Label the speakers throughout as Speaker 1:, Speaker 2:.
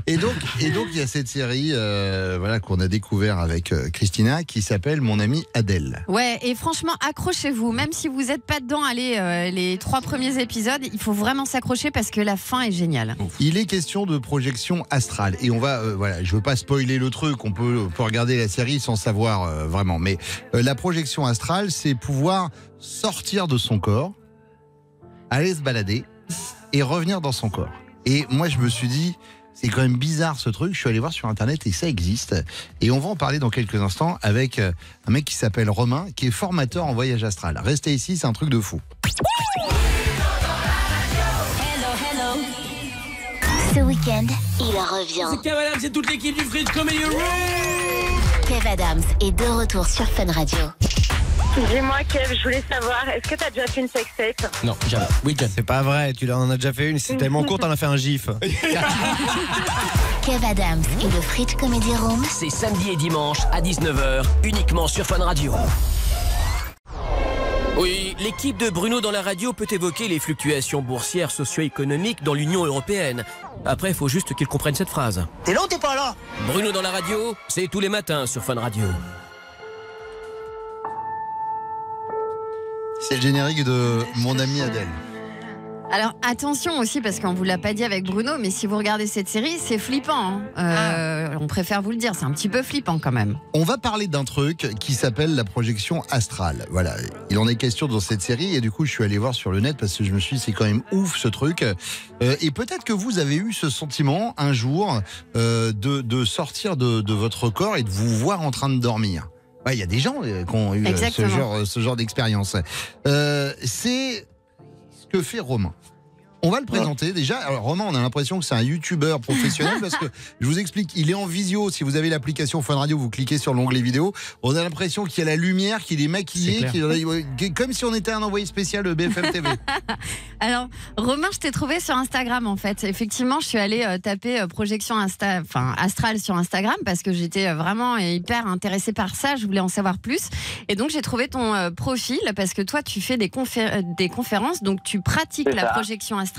Speaker 1: Et donc, il y a cette série voilà, qu'on a découvert avec Christina qui s'appelle Mon amie Adèle.
Speaker 2: Ouais, et franchement, accrochez-vous. Même si vous n'êtes pas dedans, allez, les 3 premiers épisodes, il faut vraiment s'accrocher parce que la fin est géniale.
Speaker 1: Il est question de projection astrale. Et on va, voilà, je veux pas spoiler le truc, on peut regarder la série sans savoir vraiment. Mais la projection astrale, c'est pouvoir sortir de son corps, aller se balader et revenir dans son corps. Et moi, je me suis dit, c'est quand même bizarre ce truc. Je suis allé voir sur Internet et ça existe. Et on va en parler dans quelques instants avec un mec qui s'appelle Romain, qui est formateur en voyage astral. Restez ici, c'est un truc de fou.
Speaker 3: Ce week-end, il revient.
Speaker 4: C'est Kev Adams et toute l'équipe du Fridge Comedy Room.
Speaker 3: Kev Adams est de retour sur Fun Radio.
Speaker 5: Dis-moi Kev, je voulais savoir, est-ce que t'as déjà fait une sextape?
Speaker 4: Non, jamais. Oui, John.
Speaker 6: C'est pas vrai, tu en as déjà fait une, c'est tellement court, t'en as fait un gif.
Speaker 3: Kev Adams et le Fridge Comedy Room.
Speaker 4: C'est samedi et dimanche à 19h, uniquement sur Fun Radio. Oui, l'équipe de Bruno dans la radio peut évoquer les fluctuations boursières socio-économiques dans l'Union européenne. Après, il faut juste qu'il comprenne cette phrase.
Speaker 7: T'es là ou t'es pas là?
Speaker 4: Bruno dans la radio, c'est tous les matins sur Fun Radio.
Speaker 1: C'est le générique de Mon amie Adèle.
Speaker 2: Alors attention aussi, parce qu'on ne vous l'a pas dit avec Bruno, mais si vous regardez cette série, c'est flippant. On préfère vous le dire, c'est un petit peu flippant quand même.
Speaker 1: On va parler d'un truc qui s'appelle la projection astrale. Voilà, il en est question dans cette série et du coup je suis allé voir sur le net parce que je me suis dit c'est quand même ouf ce truc. Et peut-être que vous avez eu ce sentiment un jour de sortir de votre corps et de vous voir en train de dormir. Il y a des gens qui ont eu ce genre d'expérience. C'est ce que fait Romain. On va le présenter déjà. Alors Romain, on a l'impression que c'est un youtubeur professionnel parce que je vous explique, il est en visio. Si vous avez l'application Fun Radio, vous cliquez sur l'onglet vidéo. On a l'impression qu'il y a la lumière, qu'il est maquillé, comme si on était un envoyé spécial de BFM TV.
Speaker 2: Alors Romain, je t'ai trouvé sur Instagram en fait. Effectivement, je suis allée taper projection astrale sur Instagram parce que j'étais vraiment hyper intéressée par ça. Je voulais en savoir plus. Et donc j'ai trouvé ton profil parce que toi, tu fais des conférences, donc tu pratiques la projection astrale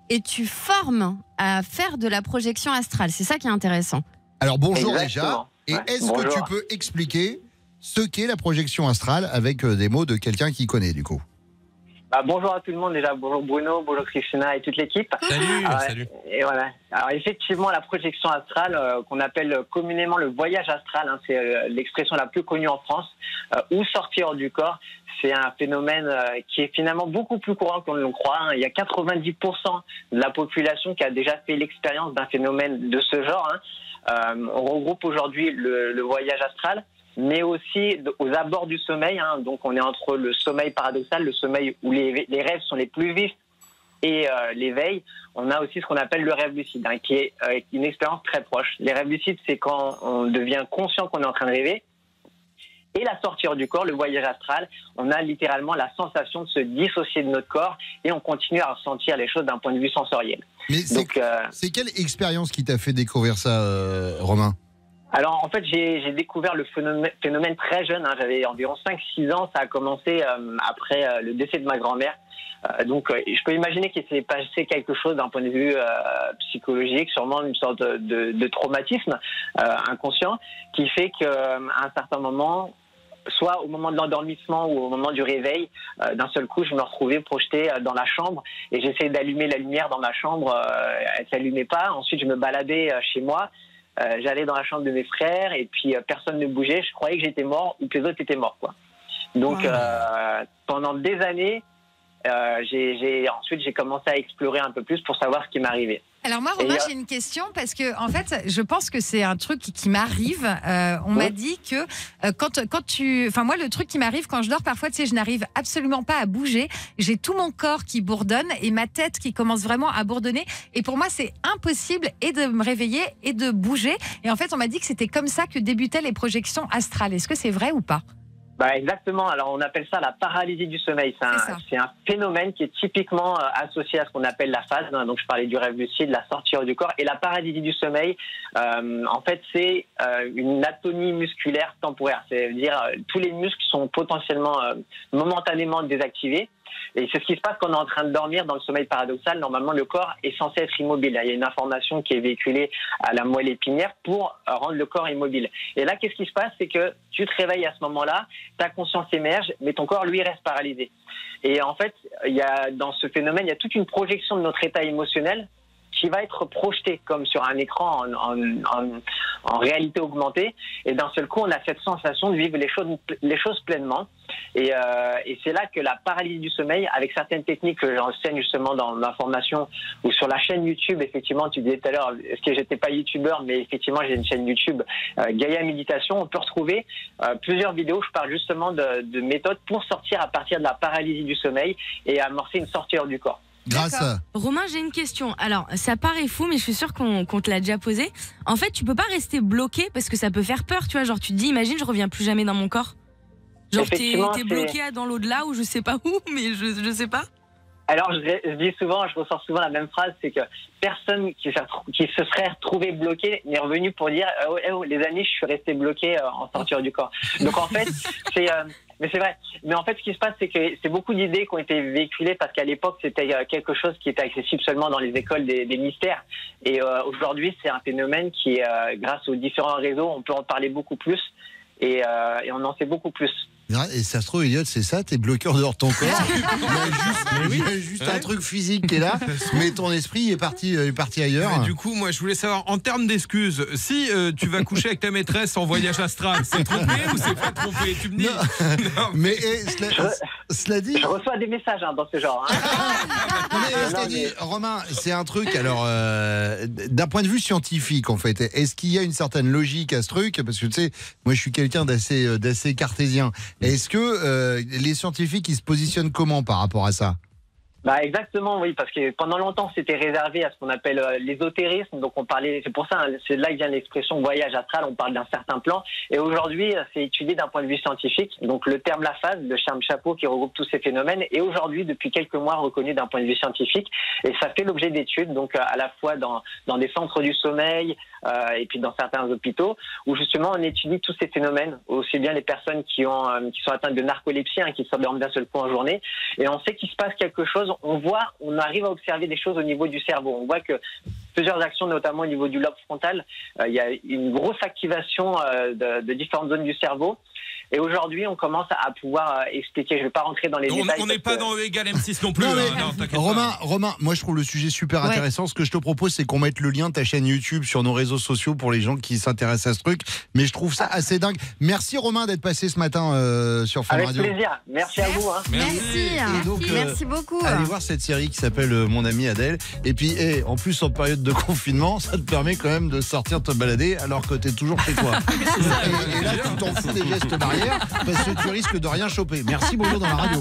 Speaker 2: et tu formes à faire de la projection astrale. C'est ça qui est intéressant.
Speaker 1: Alors bonjour.
Speaker 5: Exactement.
Speaker 1: Déjà. Et est-ce que tu peux expliquer ce qu'est la projection astrale avec des mots de quelqu'un qui connaît du coup?
Speaker 5: Bonjour à tout le monde déjà, bonjour Bruno, bonjour Christina et toute l'équipe.
Speaker 6: Salut.
Speaker 5: Et voilà. Alors effectivement, la projection astrale, qu'on appelle communément le voyage astral, c'est l'expression la plus connue en France, ou sortir du corps, c'est un phénomène qui est finalement beaucoup plus courant qu'on ne le croit. Il y a 90% de la population qui a déjà fait l'expérience d'un phénomène de ce genre. On regroupe aujourd'hui le voyage astral, mais aussi aux abords du sommeil. Donc on est entre le sommeil paradoxal, le sommeil où les rêves sont les plus vifs, et l'éveil. On a aussi ce qu'on appelle le rêve lucide, qui est une expérience très proche. Les rêves lucides, c'est quand on devient conscient qu'on est en train de rêver. Et la sortie du corps, le voyage astral, on a littéralement la sensation de se dissocier de notre corps et on continue à ressentir les choses d'un point de vue sensoriel.
Speaker 1: Mais c'est quelle expérience qui t'a fait découvrir ça, Romain?
Speaker 5: Alors en fait, j'ai découvert le phénomène très jeune, j'avais environ 5-6 ans, ça a commencé après le décès de ma grand-mère. Donc je peux imaginer qu'il s'est passé quelque chose d'un point de vue psychologique, sûrement une sorte de traumatisme inconscient, qui fait qu'à un certain moment, soit au moment de l'endormissement ou au moment du réveil, d'un seul coup, je me retrouvais projeté dans la chambre et j'essayais d'allumer la lumière dans ma chambre, elle ne s'allumait pas. Ensuite, je me baladais chez moi. J'allais dans la chambre de mes frères et puis personne ne bougeait. Je croyais que j'étais mort ou que les autres étaient morts, quoi. Donc pendant des années, ensuite j'ai commencé à explorer un peu plus pour savoir ce qui m'arrivait.
Speaker 8: Alors moi, Romain, j'ai une question parce que en fait, je pense que c'est un truc qui m'arrive. On m'a dit que moi, le truc qui m'arrive quand je dors, parfois, tu sais, je n'arrive absolument pas à bouger. J'ai tout mon corps qui bourdonne et ma tête qui commence vraiment à bourdonner. Et pour moi, c'est impossible et de me réveiller et de bouger. Et en fait, on m'a dit que c'était comme ça que débutaient les projections astrales. Est-ce que c'est vrai ou pas ?
Speaker 5: Exactement. Alors, on appelle ça la paralysie du sommeil. C'est un phénomène qui est typiquement associé à ce qu'on appelle la phase. Donc, je parlais du rêve lucide, la sortie du corps. Et la paralysie du sommeil, en fait, c'est une atonie musculaire temporaire. C'est-à-dire tous les muscles sont potentiellement momentanément désactivés. Et c'est ce qui se passe quand on est en train de dormir dans le sommeil paradoxal. Normalement, le corps est censé être immobile. Il y a une information qui est véhiculée à la moelle épinière pour rendre le corps immobile. Et là, qu'est-ce qui se passe? C'est que tu te réveilles à ce moment-là, ta conscience émerge, mais ton corps, lui, reste paralysé. Et en fait, dans ce phénomène, il y a toute une projection de notre état émotionnel qui va être projeté comme sur un écran en réalité augmentée. Et d'un seul coup, on a cette sensation de vivre les choses pleinement. Et c'est là que la paralysie du sommeil, avec certaines techniques que j'enseigne justement dans ma formation ou sur la chaîne YouTube, effectivement, tu disais tout à l'heure, est-ce que j'étais pas youtubeur, mais effectivement, j'ai une chaîne YouTube, Gaïa Méditation. On peut retrouver plusieurs vidéos où je parle justement de méthodes pour sortir à partir de la paralysie du sommeil et amorcer une sortie hors du corps.
Speaker 1: Grâce à...
Speaker 7: Romain, j'ai une question. Alors, ça paraît fou, mais je suis sûre qu'on te l'a déjà posé. En fait, tu peux pas rester bloqué parce que ça peut faire peur, tu vois. Genre, tu te dis, imagine, je reviens plus jamais dans mon corps. Genre, t'es bloqué dans l'au-delà ou je sais pas où, mais je sais pas.
Speaker 5: Alors, je dis souvent, je ressors souvent la même phrase, c'est que personne qui se serait retrouvé bloqué n'est revenu pour dire les amis, je suis resté bloqué en sortir du corps. Donc, en fait, mais c'est vrai. Mais en fait, ce qui se passe, c'est que c'est beaucoup d'idées qui ont été véhiculées parce qu'à l'époque, c'était quelque chose qui était accessible seulement dans les écoles des mystères. Et aujourd'hui, c'est un phénomène qui, grâce aux différents réseaux, on peut en parler beaucoup plus et on en sait beaucoup plus.
Speaker 1: Et ça se trouve, Elliot, c'est ça, t'es bloqué en dehors de ton corps. Il y a juste un truc physique qui est là, mais ton esprit est parti ailleurs.
Speaker 6: Du coup, moi, je voulais savoir, en termes d'excuses, si tu vas coucher avec ta maîtresse en voyage astral, c'est trompé ou c'est pas trompé? Tu me dis.
Speaker 1: Non. Mais cela dit...
Speaker 5: Je reçois des messages dans ce genre.
Speaker 1: Cela dit, Romain, c'est un truc, alors, d'un point de vue scientifique, en fait, est-ce qu'il y a une certaine logique à ce truc? Parce que tu sais, moi, je suis quelqu'un d'assez cartésien. Est-ce que les scientifiques, ils se positionnent comment par rapport à ça?
Speaker 5: Exactement, oui, parce que pendant longtemps, c'était réservé à ce qu'on appelle l'ésotérisme. Donc, on parlait, c'est pour ça, c'est de là que vient l'expression voyage astral, on parle d'un certain plan. Et aujourd'hui, c'est étudié d'un point de vue scientifique. Donc, le terme la phase, le charme chapeau qui regroupe tous ces phénomènes, est aujourd'hui, depuis quelques mois, reconnu d'un point de vue scientifique. Et ça fait l'objet d'études, donc à la fois dans des centres du sommeil et puis dans certains hôpitaux, où justement, on étudie tous ces phénomènes, aussi bien les personnes qui sont atteintes de narcolepsie, qui s'endorment d'un seul coup en journée. Et on sait qu'il se passe quelque chose. On arrive à observer des choses au niveau du cerveau. On voit que plusieurs actions, notamment au niveau du lobe frontal, il y a une grosse activation de différentes zones du cerveau. Et aujourd'hui, on commence à pouvoir expliquer. Je ne vais pas rentrer dans les détails.
Speaker 6: On n'est pas dans E égale M6 non plus.
Speaker 1: Romain, moi je trouve le sujet super intéressant. Ce que je te propose, c'est qu'on mette le lien de ta chaîne YouTube sur nos réseaux sociaux pour les gens qui s'intéressent à ce truc. Mais je trouve ça assez dingue. Merci Romain d'être passé ce matin sur Fun Radio.
Speaker 5: Avec plaisir. Merci à vous.
Speaker 2: Merci. Donc, merci beaucoup.
Speaker 1: Allez voir cette série qui s'appelle Mon ami Adèle. Et puis, en plus, en période de confinement, ça te permet quand même de sortir te balader alors que t'es toujours chez toi. Et là, tu t'en fous des gestes barrières parce que tu risques de rien choper. Merci, bonjour dans la radio.